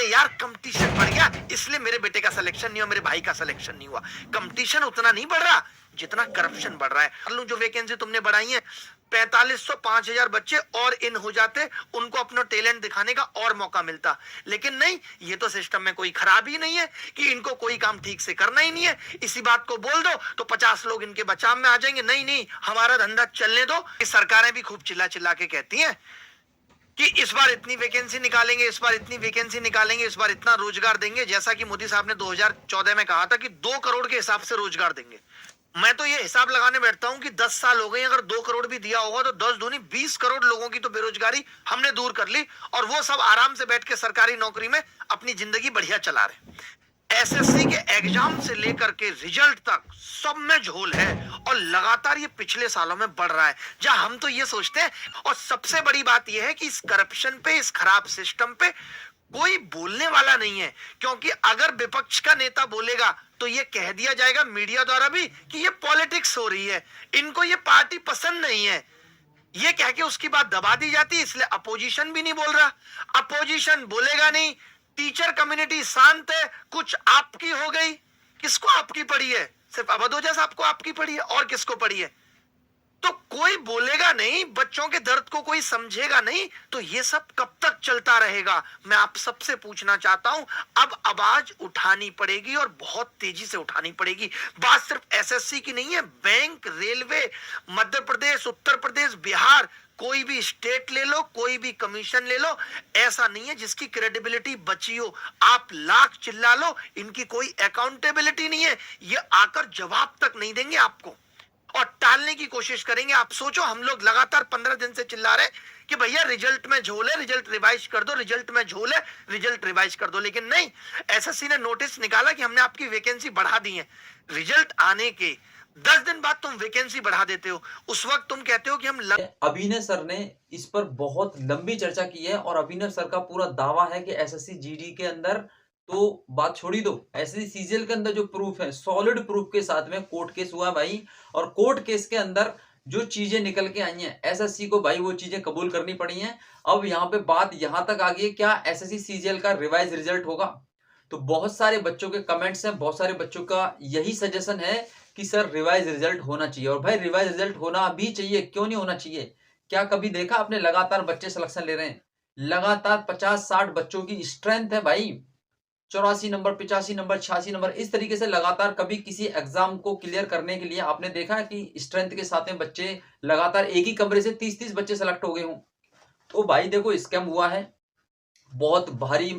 अरे यार कंपटीशन बढ़ गया इसलिए मेरे बेटे का सिलेक्शन नहीं हुआ, मेरे भाई का सिलेक्शन नहीं हुआ। कंपटीशन उतना नहीं बढ़ रहा जितना करप्शन बढ़ रहा है। मान लो जो वैकेंसी तुमने बढ़ाई है 4500 5000 बच्चे और इन हो जाते, उनको अपना टैलेंट दिखाने का और मौका मिलता। लेकिन नहीं, ये तो सिस्टम में कोई खराबी नहीं है कि इनको कोई काम ठीक से करना ही नहीं है। इसी बात को बोल दो तो 50 लोग इनके बचाव में आ जाएंगे। नहीं नहीं, हमारा धंधा चलने दो। सरकारें भी खूब चिल्ला चिल्ला के कहती हैं कि इस बार इतनी वैकेंसी निकालेंगे, इस बार इतनी वैकेंसी निकालेंगे, इस बार इतना रोजगार देंगे। जैसा कि मोदी साहब ने 2014 में कहा था कि 2 करोड़ के हिसाब से रोजगार देंगे। मैं तो ये हिसाब लगाने बैठता हूं कि 10 साल हो गए, अगर 2 करोड़ भी दिया होगा तो 10 दूनी 20 करोड़ लोगों की तो बेरोजगारी हमने दूर कर ली, और वो सब आराम से बैठ के सरकारी नौकरी में अपनी जिंदगी बढ़िया चला रहे। एसएससी के एग्जाम से लेकर के रिजल्ट तक सब में झोल है, और लगातार ये पिछले सालों में बढ़ रहा है। जहां हम तो ये सोचते हैं, और सबसे बड़ी बात ये है कि इस करप्शन पे, इस खराब सिस्टम पे कोई बोलने वाला नहीं है। क्योंकि अगर विपक्ष का नेता बोलेगा तो ये कह दिया जाएगा मीडिया द्वारा भी कि ये पॉलिटिक्स हो रही है, इनको ये पार्टी पसंद नहीं है, ये कह के उसकी बात दबा दी जाती है। इसलिए अपोजिशन भी नहीं बोल रहा, अपोजिशन बोलेगा नहीं। टीचर कम्युनिटी शांत है, कुछ आपकी हो गई। किसको आपकी पड़ी है? सिर्फ अवधोजा साहब को आपकी पड़ी है, और किसको पड़ी है? तो कोई बोलेगा नहीं, बच्चों के दर्द को कोई समझेगा नहीं, तो ये सब कब तक चलता रहेगा? मैं आप सबसे पूछना चाहता हूं, अब आवाज उठानी पड़ेगी, और बहुत तेजी से उठानी पड़ेगी। बात सिर्फ एसएससी की नहीं है, बैंक, रेलवे, मध्य प्रदेश, उत्तर प्रदेश, बिहार, कोई भी स्टेट ले लो, कोई भी कमीशन ले लो, ऐसा नहीं है जिसकी क्रेडिबिलिटी बची हो। आप लाख चिल्ला लो, इनकी कोई अकाउंटेबिलिटी नहीं है। ये आकर जवाब तक नहीं देंगे आपको, और टालने की कोशिश करेंगे। आप सोचो, हम लोग लगातार 15 दिन से चिल्ला रहे कि भैया रिजल्ट में झोल है, रिजल्ट रिवाइज कर दो, रिजल्ट में झोल है, रिजल्ट रिवाइज कर दो। लेकिन नहीं, एसएससी ने नोटिस निकाला कि हमने आपकी वैकेंसी बढ़ा दी है। रिजल्ट आने के 10 दिन बाद तुम वैकेंसी बढ़ा देते हो, उस वक्त तुम कहते हो कि हम अभिनव सर ने इस पर बहुत लंबी चर्चा की है और अभिनव सर का पूरा दावा है कि एसएससी जीडी के अंदर तो बात छोड़ ही दो, एसएससी सीजीएल के अंदर जो प्रूफ है, सॉलिड प्रूफ के साथ में कोर्ट केस हुआ भाई, और कोर्ट केस के अंदर जो चीजें निकल के आई हैं एसएससी को भाई वो चीजें कबूल करनी पड़ी हैं। अब यहाँ पे बात यहाँ तक आ गई है, क्या एसएससी सीजीएल का रिवाइज रिजल्ट होगा? तो बहुत सारे बच्चों के कमेंट्स हैं, बहुत सारे बच्चों का यही सजेशन है कि सर रिवाइज रिजल्ट होना चाहिए। और भाई रिवाइज रिजल्ट होना भी चाहिए, क्यों नहीं होना चाहिए? क्या कभी देखा आपने लगातार बच्चे सिलेक्शन ले रहे हैं, लगातार 50-60 बच्चों की स्ट्रेंथ है भाई, 84 नंबर, 85 नंबर, 86 नंबर, इस तरीके से लगातार कभी किसी एग्जाम को क्लियर करने के लिए आपने देखा है कि स्ट्रेंथ के साथ में बच्चे लगातार एक ही कमरे से 30-30 बच्चे सेलेक्ट हो गए हों? तो भाई देखो स्कैम हुआ है, बहुत भारी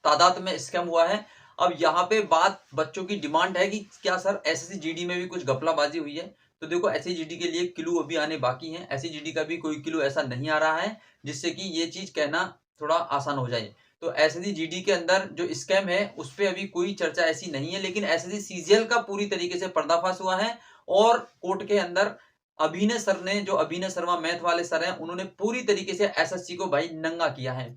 तादाद में स्कैम हुआ है। अब यहाँ पे बात बच्चों की डिमांड है कि क्या सर एसएससी जीडी में भी कुछ घपलाबाजी हुई है? तो देखो एसएससी जीडी के लिए क्लू अभी आने बाकी है, एसएससी जीडी का भी कोई क्लू ऐसा नहीं आ रहा है जिससे कि ये चीज कहना थोड़ा आसान हो जाए। तो एसएससी जीडी के अंदर जो स्कैम है उस पर अभी कोई चर्चा ऐसी नहीं है, लेकिन एसएससी सीजीएल का पूरी तरीके से पर्दाफाश हुआ है, और कोर्ट के अंदर अभिनव सर ने, जो अभिनव शर्मा मैथ वाले सर हैं, उन्होंने पूरी तरीके से एसएससी को भाई नंगा किया है।